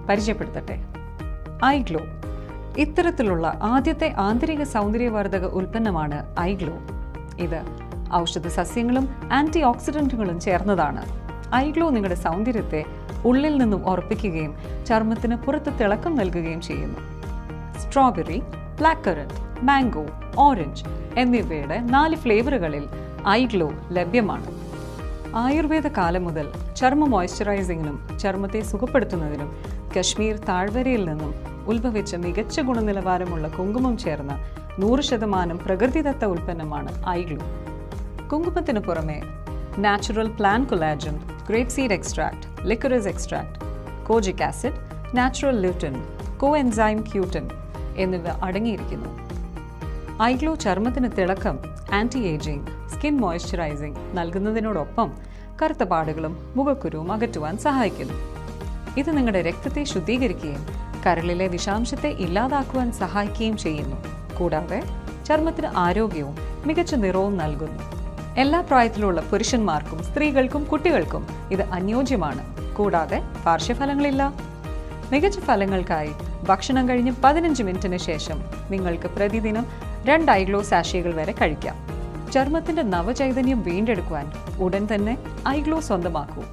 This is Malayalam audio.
പരിചയപ്പെടുത്തട്ടെ. ഐഗ്ലോ ഇത്തരത്തിലുള്ള ആദ്യത്തെ ആന്തരിക സൗന്ദര്യവർദ്ധക ഉൽപ്പന്നമാണ് ഐഗ്ലോ. ഇത് ഔഷധ സസ്യങ്ങളും ആന്റി ഓക്സിഡന്റുകളും ചേർന്നതാണ്. ഐഗ്ലോ നിങ്ങളുടെ സൗന്ദര്യത്തെ ഉള്ളിൽ നിന്നും ഉറപ്പിക്കുകയും ചർമ്മത്തിന് പുറത്ത് തിളക്കം നൽകുകയും ചെയ്യുന്നു. Strawberry, black currant, mango, orange എന്നിവയുടെ 4 ഫ്ലേവറുകളിൽ ഐഗ്ലോ ലഭ്യമാണ്. ആയുർവേദ കാലം മുതൽ ചർമ്മ മോയ്സ്ചറൈസിങ്ങിനും ചർമ്മത്തെ സുഖപ്പെടുത്തുന്നതിനും കശ്മീർ താഴ്വരയിൽ നിന്നും ഉത്ഭവിച്ച മികച്ച ഗുണനിലവാരമുള്ള കുങ്കുമം ചേർന്ന 100% പ്രകൃതിദത്ത ഉൽപ്പന്നമാണ് ഐഗ്ലോ. കുങ്കുമത്തിന് പുറമെ natural plan collagen, grape seed extract, liquorice extract, kojic acid, natural lutein, coenzyme ക്യൂട്ടിൻ എന്നിവ അടങ്ങിയിരിക്കുന്നു. ഐഗ്ലോ ചർമ്മത്തിന് തിളക്കം, ആന്റി ഏജിംഗ്, സ്കിൻ മോയ്സ്ചറൈസിംഗ് നൽകുന്നതിനോടൊപ്പം കറുത്ത പാടുകളും മുഖക്കുരുവും അകറ്റുവാൻ സഹായിക്കുന്നു. ഇത് നിങ്ങളുടെ രക്തത്തെ ശുദ്ധീകരിക്കുകയും കരളിലെ വിഷാംശത്തെ ഇല്ലാതാക്കുവാൻ സഹായിക്കുകയും ചെയ്യുന്നു. കൂടാതെ ചർമ്മത്തിന് ആരോഗ്യവും മികച്ച നിറവും നൽകുന്നു. എല്ലാ പ്രായത്തിലുള്ള പുരുഷന്മാർക്കും സ്ത്രീകൾക്കും കുട്ടികൾക്കും ഇത് അനുയോജ്യമാണ്. കൂടാതെ പാർശ്വഫലങ്ങളില്ല. മികച്ച ഫലങ്ങൾക്കായി ഭക്ഷണം കഴിഞ്ഞ് 15 മിനിറ്റിന് ശേഷം നിങ്ങൾക്ക് പ്രതിദിനം 2 ഐഗ്ലോ സാഷേകൾ വരെ കഴിക്കാം. ചർമ്മത്തിന്റെ നവചൈതന്യം വീണ്ടെടുക്കുവാൻ ഉടൻ തന്നെ ഐഗ്ലോ സ്വന്തമാക്കൂ.